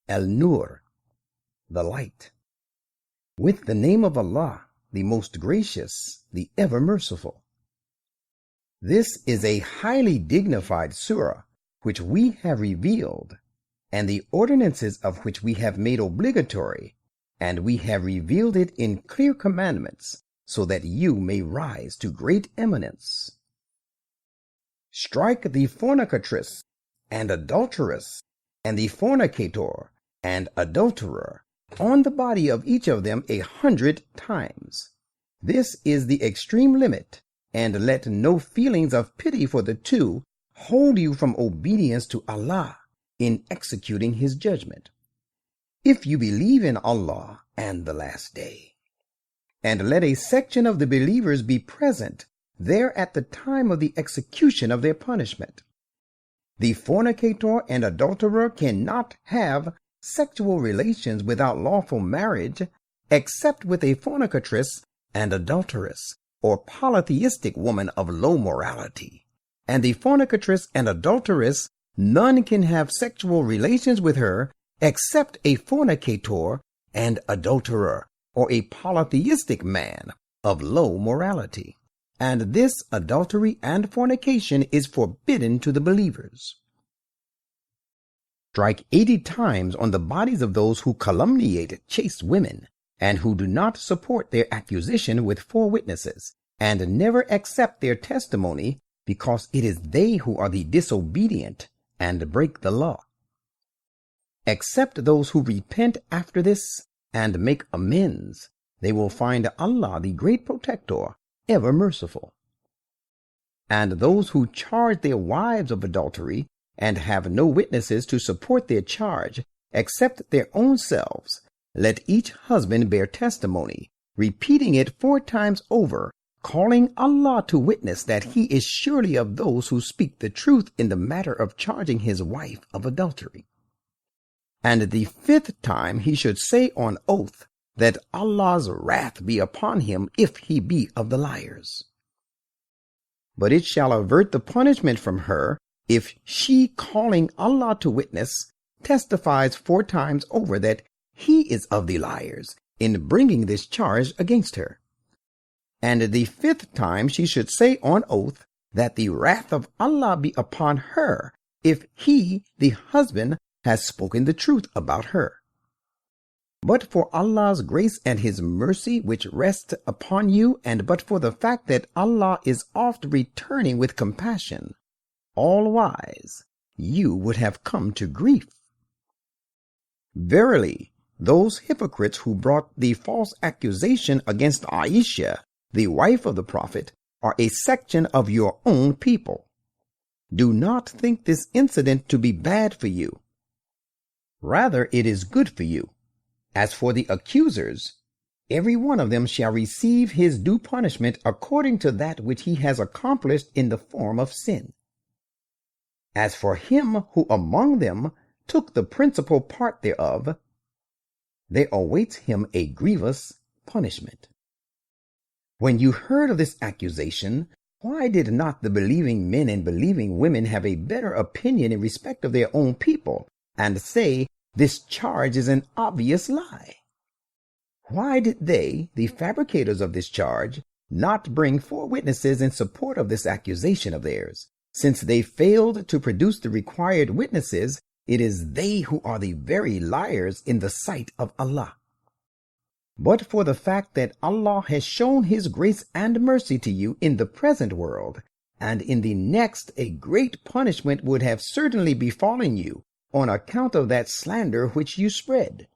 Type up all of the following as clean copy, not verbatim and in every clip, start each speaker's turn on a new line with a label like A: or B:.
A: An-Nur, the light. With the name of Allah, the most gracious, the ever merciful. This is a highly dignified surah which we have revealed, and the ordinances of which we have made obligatory, and we have revealed it in clear commandments, so that you may rise to great eminence. Strike the fornicatress and adulteress, and the fornicator and adulterer on the body of each of them 100 times. This is the extreme limit, and let no feelings of pity for the two hold you from obedience to Allah in executing His judgment. If you believe in Allah and the last day, and let a section of the believers be present there at the time of the execution of their punishment. The fornicator and adulterer cannot have sexual relations without lawful marriage, except with a fornicatress and adulteress, or polytheistic woman of low morality. And the fornicatress and adulteress, none can have sexual relations with her except a fornicator and adulterer, or a polytheistic man of low morality. And this adultery and fornication is forbidden to the believers. Strike 80 times on the bodies of those who calumniate chaste women, and who do not support their accusation with 4 witnesses, and never accept their testimony, because it is they who are the disobedient and break the law. Except those who repent after this and make amends, they will find Allah the great protector, ever merciful. And those who charge their wives of adultery and have no witnesses to support their charge except their own selves, let each husband bear testimony, repeating it 4 times over, calling Allah to witness that he is surely of those who speak the truth in the matter of charging his wife of adultery. And the 5th time he should say on oath that Allah's wrath be upon him if he be of the liars. But it shall avert the punishment from her if she, calling Allah to witness, testifies 4 times over that he is of the liars in bringing this charge against her. And the 5th time she should say on oath that the wrath of Allah be upon her if he, the husband, has spoken the truth about her. But for Allah's grace and His mercy which rest upon you, and but for the fact that Allah is oft returning with compassion, all-wise, you would have come to grief. Verily, those hypocrites who brought the false accusation against Aisha, the wife of the Prophet, are a section of your own people. Do not think this incident to be bad for you. Rather, it is good for you. As for the accusers, every one of them shall receive his due punishment according to that which he has accomplished in the form of sin. As for him who among them took the principal part thereof, there awaits him a grievous punishment. When you heard of this accusation, why did not the believing men and believing women have a better opinion in respect of their own people, and say, this charge is an obvious lie? Why did they, the fabricators of this charge, not bring 4 witnesses in support of this accusation of theirs? Since they failed to produce the required witnesses, it is they who are the very liars in the sight of Allah. But for the fact that Allah has shown His grace and mercy to you in the present world, and in the next a great punishment would have certainly befallen you on account of that slander which you spread.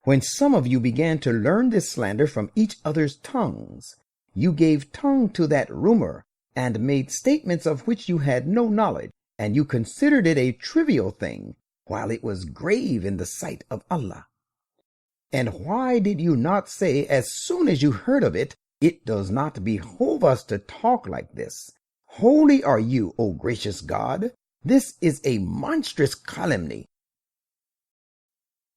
A: When some of you began to learn this slander from each other's tongues, you gave tongue to that rumor, and made statements of which you had no knowledge, and you considered it a trivial thing, while it was grave in the sight of Allah. And why did you not say, as soon as you heard of it, it does not behove us to talk like this? Holy are you, O gracious God! This is a monstrous calumny.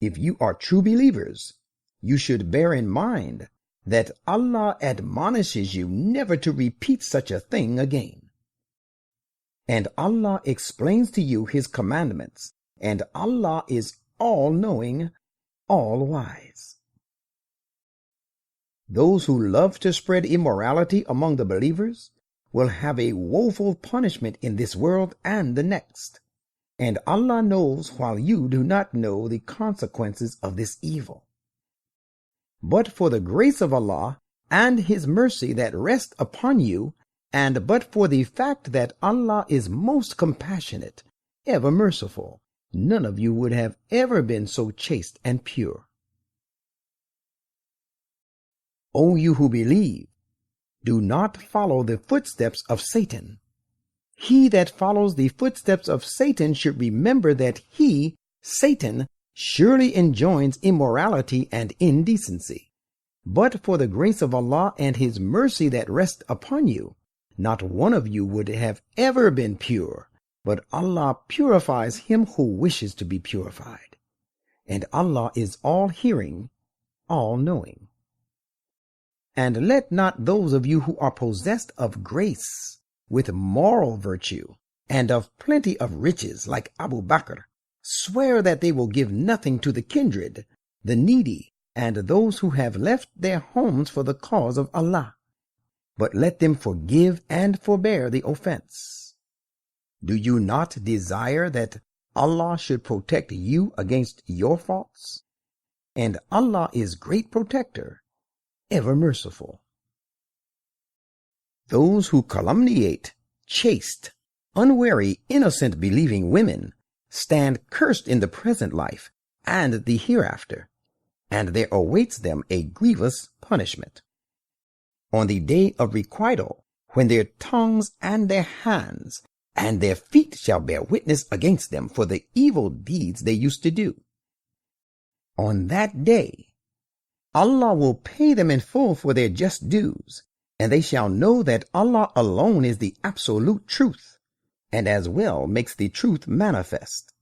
A: If you are true believers, you should bear in mind that Allah admonishes you never to repeat such a thing again. And Allah explains to you His commandments, and Allah is all-knowing, all-wise. Those who love to spread immorality among the believers will have a woeful punishment in this world and the next. And Allah knows while you do not know the consequences of this evil. But for the grace of Allah and His mercy that rest upon you, and but for the fact that Allah is most compassionate, ever merciful, none of you would have ever been so chaste and pure. O you who believe, do not follow the footsteps of Satan. He that follows the footsteps of Satan should remember that he, Satan, surely enjoins immorality and indecency. But for the grace of Allah and His mercy that rest upon you, not one of you would have ever been pure, but Allah purifies him who wishes to be purified. And Allah is all-hearing, all-knowing. And let not those of you who are possessed of grace, with moral virtue, and of plenty of riches, like Abu Bakr, swear that they will give nothing to the kindred, the needy, and those who have left their homes for the cause of Allah. But let them forgive and forbear the offense. Do you not desire that Allah should protect you against your faults? And Allah is great protector, ever merciful. Those who calumniate chaste, unwary, innocent believing women stand cursed in the present life and the hereafter, and there awaits them a grievous punishment. On the day of requital, when their tongues and their hands and their feet shall bear witness against them for the evil deeds they used to do. On that day, Allah will pay them in full for their just dues, and they shall know that Allah alone is the absolute truth, and as well makes the truth manifest.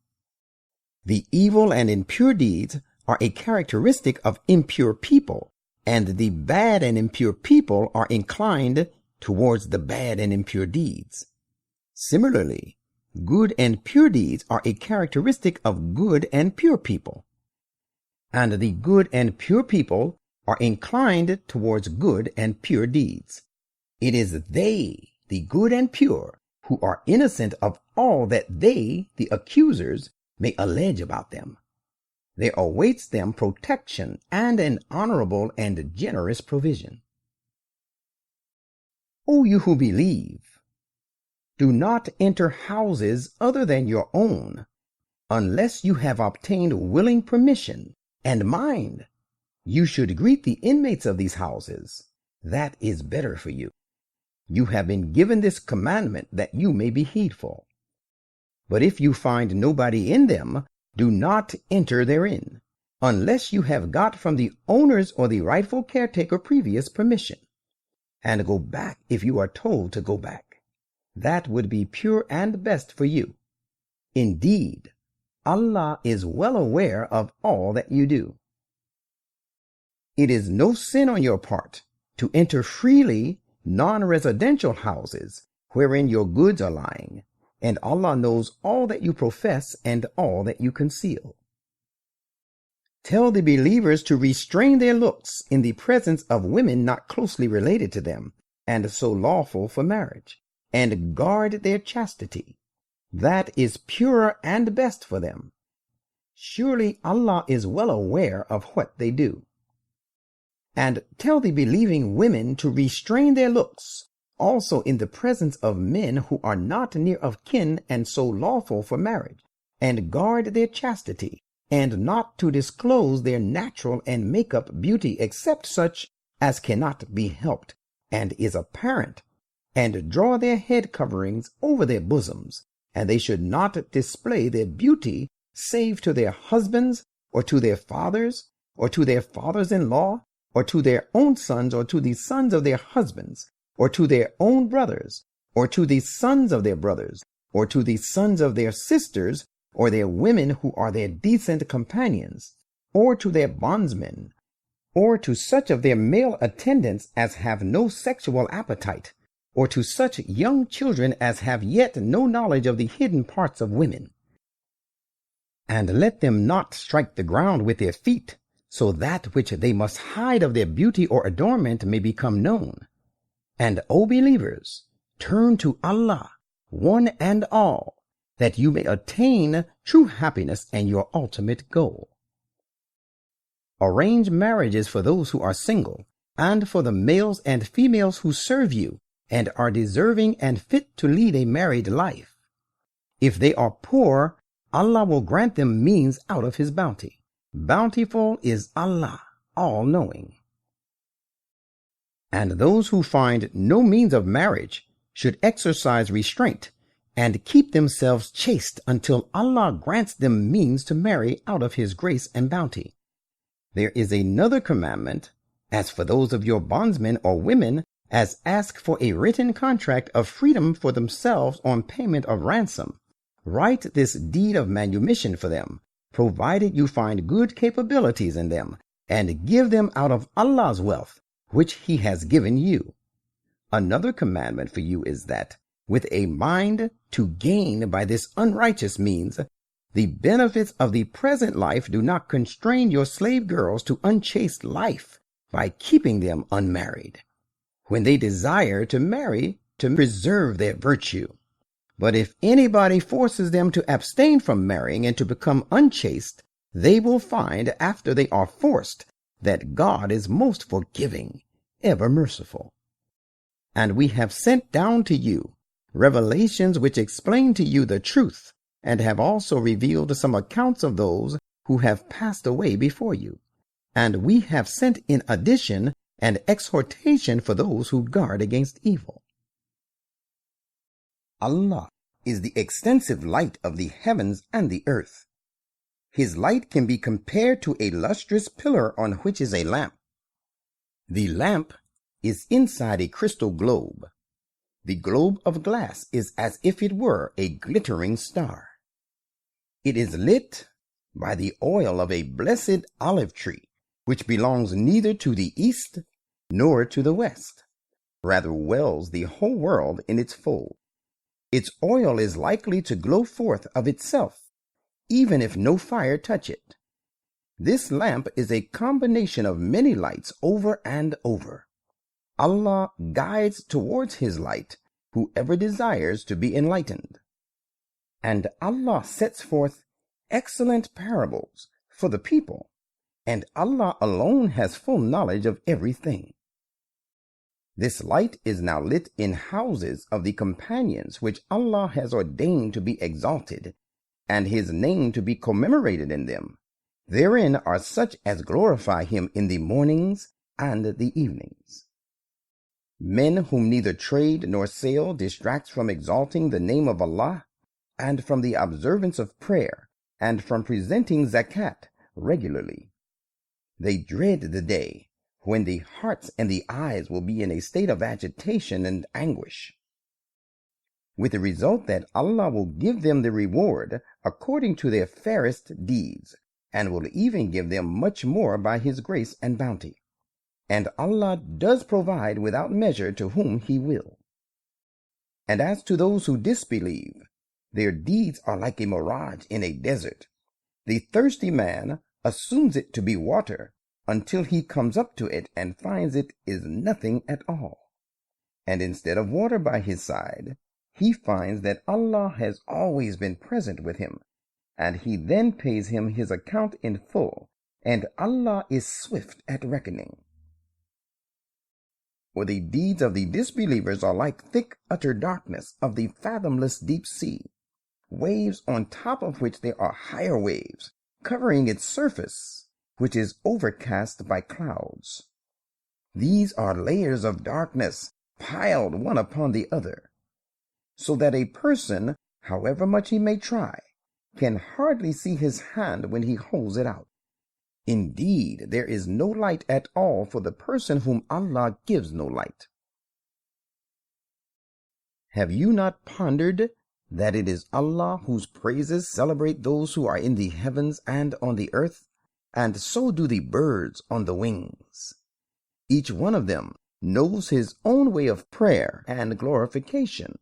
A: The evil and impure deeds are a characteristic of impure people, and the bad and impure people are inclined towards the bad and impure deeds. Similarly, good and pure deeds are a characteristic of good and pure people. And the good and pure people are inclined towards good and pure deeds. It is they, the good and pure, who are innocent of all that they, the accusers, may allege about them. There awaits them protection and an honorable and generous provision. O you who believe, do not enter houses other than your own, unless you have obtained willing permission. And mind, you should greet the inmates of these houses. That is better for you. You have been given this commandment that you may be heedful. But if you find nobody in them, do not enter therein, unless you have got from the owners or the rightful caretaker previous permission. And go back if you are told to go back. That would be pure and best for you. Indeed, Allah is well aware of all that you do. It is no sin on your part to enter freely non-residential houses wherein your goods are lying, and Allah knows all that you profess and all that you conceal. Tell the believers to restrain their looks in the presence of women not closely related to them, and so lawful for marriage, and guard their chastity. That is purer and best for them. Surely Allah is well aware of what they do. And tell the believing women to restrain their looks, also in the presence of men who are not near of kin and so lawful for marriage, and guard their chastity, and not to disclose their natural and make-up beauty except such as cannot be helped, and is apparent, and draw their head coverings over their bosoms, and they should not display their beauty save to their husbands, or to their fathers, or to their fathers-in-law, or to their own sons, or to the sons of their husbands, or to their own brothers, or to the sons of their brothers, or to the sons of their sisters, or their women who are their decent companions, or to their bondsmen, or to such of their male attendants as have no sexual appetite, or to such young children as have yet no knowledge of the hidden parts of women. And let them not strike the ground with their feet, so that which they must hide of their beauty or adornment may become known. And, O believers, turn to Allah, one and all, that you may attain true happiness and your ultimate goal. Arrange marriages for those who are single, and for the males and females who serve you, and are deserving and fit to lead a married life. If they are poor, Allah will grant them means out of His bounty. Bountiful is Allah, all-knowing. And those who find no means of marriage should exercise restraint and keep themselves chaste until Allah grants them means to marry out of His grace and bounty. There is another commandment, as for those of your bondsmen or women, as ask for a written contract of freedom for themselves on payment of ransom. Write this deed of manumission for them, provided you find good capabilities in them, and give them out of Allah's wealth, which He has given you. Another commandment for you is that, with a mind to gain by this unrighteous means, the benefits of the present life do not constrain your slave girls to unchaste life by keeping them unmarried, when they desire to marry to preserve their virtue. But if anybody forces them to abstain from marrying and to become unchaste, they will find after they are forced that God is most forgiving, ever merciful. And we have sent down to you revelations which explain to you the truth, and have also revealed some accounts of those who have passed away before you. And we have sent in addition an exhortation for those who guard against evil. Allah is the extensive light of the heavens and the earth. His light can be compared to a lustrous pillar on which is a lamp. The lamp is inside a crystal globe. The globe of glass is as if it were a glittering star. It is lit by the oil of a blessed olive tree, which belongs neither to the east nor to the west, rather wells the whole world in its fold. Its oil is likely to glow forth of itself, even if no fire touch it. This lamp is a combination of many lights over and over. Allah guides towards His light whoever desires to be enlightened. And Allah sets forth excellent parables for the people, and Allah alone has full knowledge of everything. This light is now lit in houses of the companions which Allah has ordained to be exalted, and His name to be commemorated in them. Therein are such as glorify Him in the mornings and the evenings. Men whom neither trade nor sale distracts from exalting the name of Allah, and from the observance of prayer, and from presenting zakat regularly. They dread the day when the hearts and the eyes will be in a state of agitation and anguish, with the result that Allah will give them the reward according to their fairest deeds, and will even give them much more by His grace and bounty. And Allah does provide without measure to whom He will. And as to those who disbelieve, their deeds are like a mirage in a desert. The thirsty man assumes it to be water until he comes up to it and finds it is nothing at all. And instead of water by his side, he finds that Allah has always been present with him, and he then pays him his account in full, and Allah is swift at reckoning. For the deeds of the disbelievers are like thick utter darkness of the fathomless deep sea, waves on top of which there are higher waves, covering its surface, which is overcast by clouds. These are layers of darkness piled one upon the other, so that a person, however much he may try, can hardly see his hand when he holds it out. Indeed, there is no light at all for the person whom Allah gives no light. Have you not pondered that it is Allah whose praises celebrate those who are in the heavens and on the earth, and so do the birds on the wings? Each one of them knows his own way of prayer and glorification,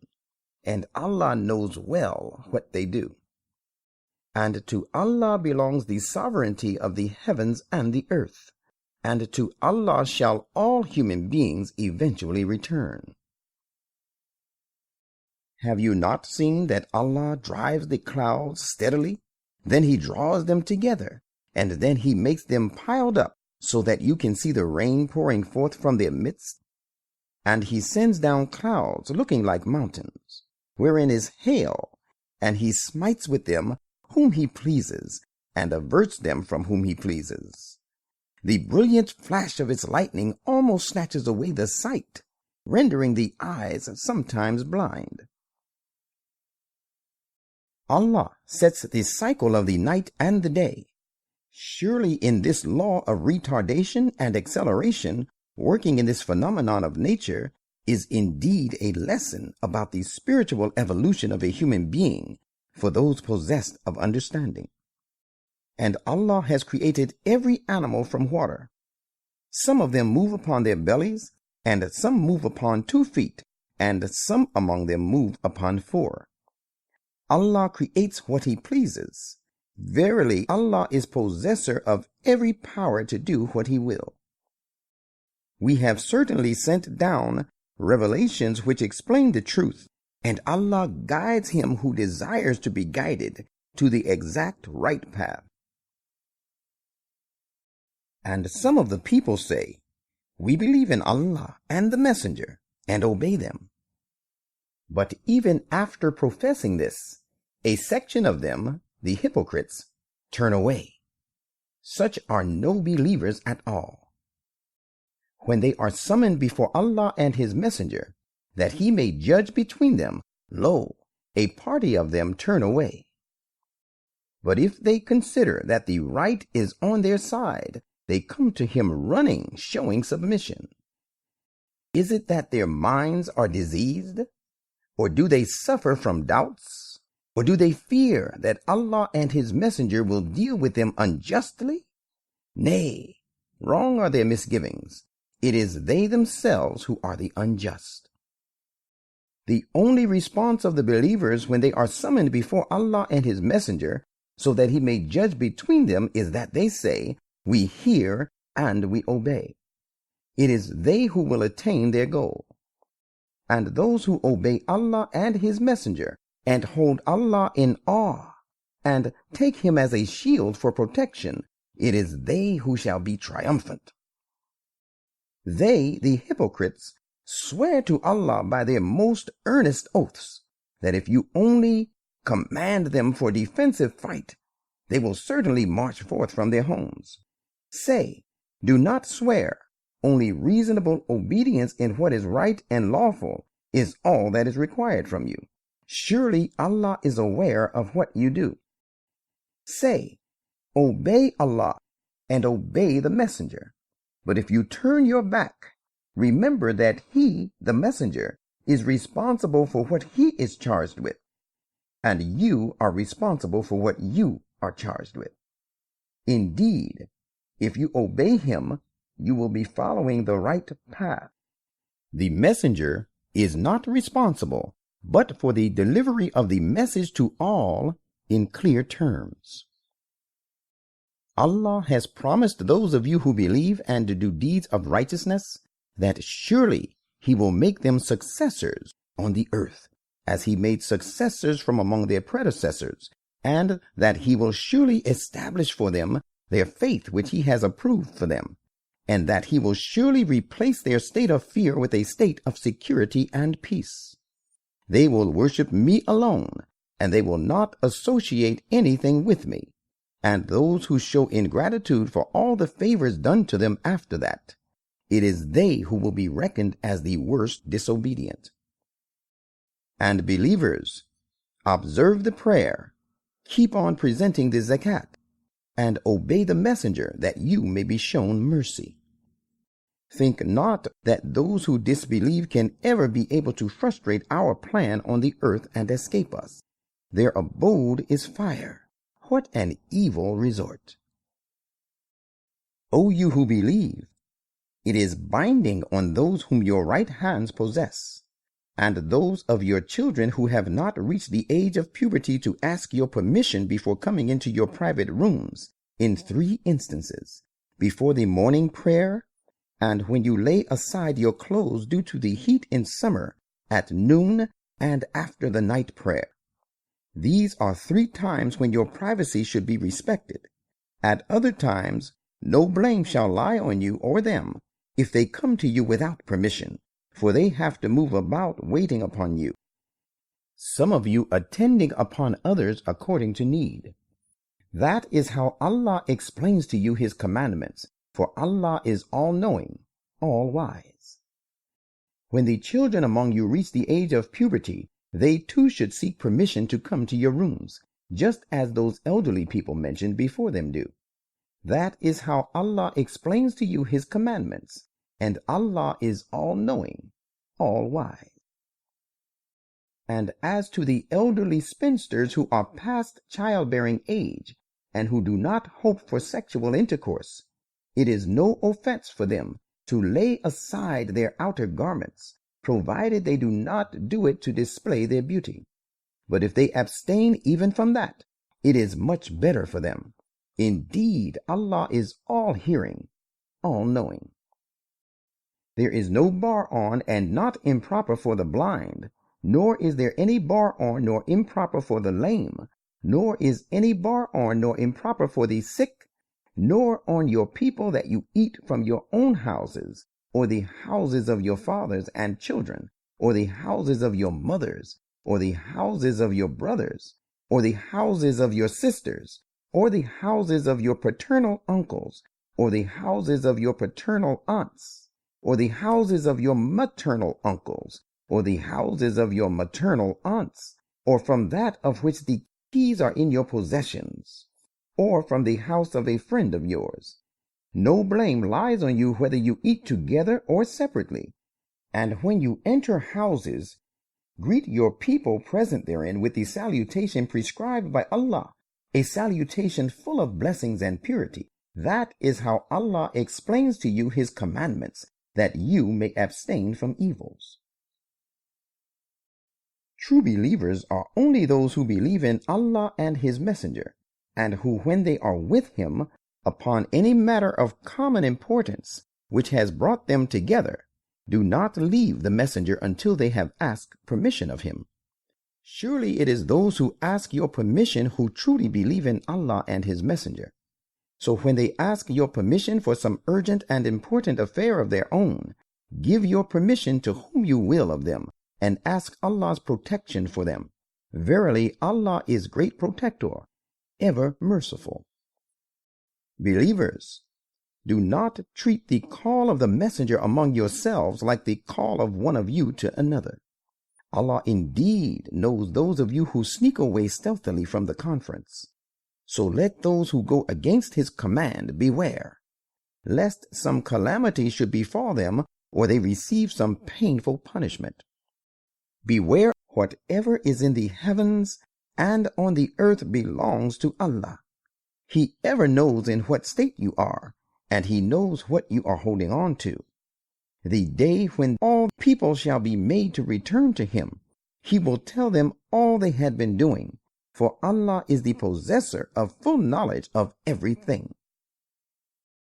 A: and Allah knows well what they do. And to Allah belongs the sovereignty of the heavens and the earth, and to Allah shall all human beings eventually return. Have you not seen that Allah drives the clouds steadily? Then He draws them together, and then He makes them piled up so that you can see the rain pouring forth from their midst. And He sends down clouds looking like mountains, wherein is hail, and He smites with them whom He pleases, and averts them from whom He pleases. The brilliant flash of its lightning almost snatches away the sight, rendering the eyes sometimes blind. Allah sets the cycle of the night and the day. Surely in this law of retardation and acceleration, working in this phenomenon of nature, is indeed a lesson about the spiritual evolution of a human being for those possessed of understanding. And Allah has created every animal from water. Some of them move upon their bellies, and some move upon 2 feet, and some among them move upon 4. Allah creates what He pleases. Verily, Allah is possessor of every power to do what He will. We have certainly sent down revelations which explain the truth, and Allah guides him who desires to be guided to the exact right path. And some of the people say, "We believe in Allah and the Messenger, and obey them." But even after professing this, a section of them, the hypocrites, turn away. Such are no believers at all. When they are summoned before Allah and His Messenger, that He may judge between them, lo, a party of them turn away. But if they consider that the right is on their side, they come to Him running, showing submission. Is it that their minds are diseased? Or do they suffer from doubts? Or do they fear that Allah and His Messenger will deal with them unjustly? Nay, wrong are their misgivings. It is they themselves who are the unjust. The only response of the believers when they are summoned before Allah and His Messenger, so that He may judge between them, is that they say, "We hear and we obey." It is they who will attain their goal. And those who obey Allah and His Messenger, and hold Allah in awe, and take Him as a shield for protection, it is they who shall be triumphant. They, the hypocrites, swear to Allah by their most earnest oaths, that if you only command them for defensive fight, they will certainly march forth from their homes. Say, do not swear, only reasonable obedience in what is right and lawful is all that is required from you. Surely Allah is aware of what you do. Say, obey Allah and obey the Messenger. But if you turn your back, remember that He, the Messenger, is responsible for what He is charged with, and you are responsible for what you are charged with. Indeed, if you obey Him, you will be following the right path. The Messenger is not responsible but for the delivery of the message to all in clear terms. Allah has promised those of you who believe and do deeds of righteousness that surely He will make them successors on the earth, as He made successors from among their predecessors, and that He will surely establish for them their faith which He has approved for them, and that He will surely replace their state of fear with a state of security and peace. They will worship Me alone, and they will not associate anything with Me. And those who show ingratitude for all the favors done to them after that, it is they who will be reckoned as the worst disobedient. And believers, observe the prayer, keep on presenting the zakat, and obey the Messenger that you may be shown mercy. Think not that those who disbelieve can ever be able to frustrate our plan on the earth and escape us. Their abode is fire. What an evil resort! O you who believe, it is binding on those whom your right hands possess, and those of your children who have not reached the age of puberty to ask your permission before coming into your private rooms in 3 instances: before the morning prayer, and when you lay aside your clothes due to the heat in summer, at noon, and after the night prayer. These are 3 times when your privacy should be respected. At other times, no blame shall lie on you or them if they come to you without permission, for they have to move about waiting upon you, some of you attending upon others according to need. That is how Allah explains to you His commandments, for Allah is all-knowing, all-wise. When the children among you reach the age of puberty, they too should seek permission to come to your rooms, just as those elderly people mentioned before them do. That is how Allah explains to you His commandments, and Allah is all-knowing, all-wise. And as to the elderly spinsters who are past childbearing age, and who do not hope for sexual intercourse, it is no offense for them to lay aside their outer garments, provided they do not do it to display their beauty. But if they abstain even from that, it is much better for them. Indeed, Allah is all-hearing, all-knowing. There is no bar on and not improper for the blind, nor is there any bar on nor improper for the lame, nor is any bar on nor improper for the sick, nor on your people that you eat from your own houses, or the houses of your fathers and children, or the houses of your mothers, or the houses of your brothers, or the houses of your sisters, or the houses of your paternal uncles, or the houses of your paternal aunts, or the houses of your maternal uncles, or the houses of your maternal aunts, or from that of which the keys are in your possessions, or from the house of a friend of yours. No blame lies on you whether you eat together or separately. And when you enter houses, greet your people present therein with the salutation prescribed by Allah, a salutation full of blessings and purity. That is how Allah explains to you His commandments, that you may abstain from evils. True believers are only those who believe in Allah and His Messenger, and who, when they are with Him upon any matter of common importance which has brought them together, do not leave the Messenger until they have asked permission of him. Surely it is those who ask your permission who truly believe in Allah and His Messenger. So when they ask your permission for some urgent and important affair of their own, give your permission to whom you will of them, and ask Allah's protection for them. Verily, Allah is great protector, ever merciful. Believers, do not treat the call of the messenger among yourselves like the call of one of you to another. Allah indeed knows those of you who sneak away stealthily from the conference. So let those who go against His command beware, lest some calamity should befall them, or they receive some painful punishment. Beware, whatever is in the heavens and on the earth belongs to Allah. He ever knows in what state you are, and He knows what you are holding on to. The day when all people shall be made to return to Him, He will tell them all they had been doing, for Allah is the possessor of full knowledge of everything.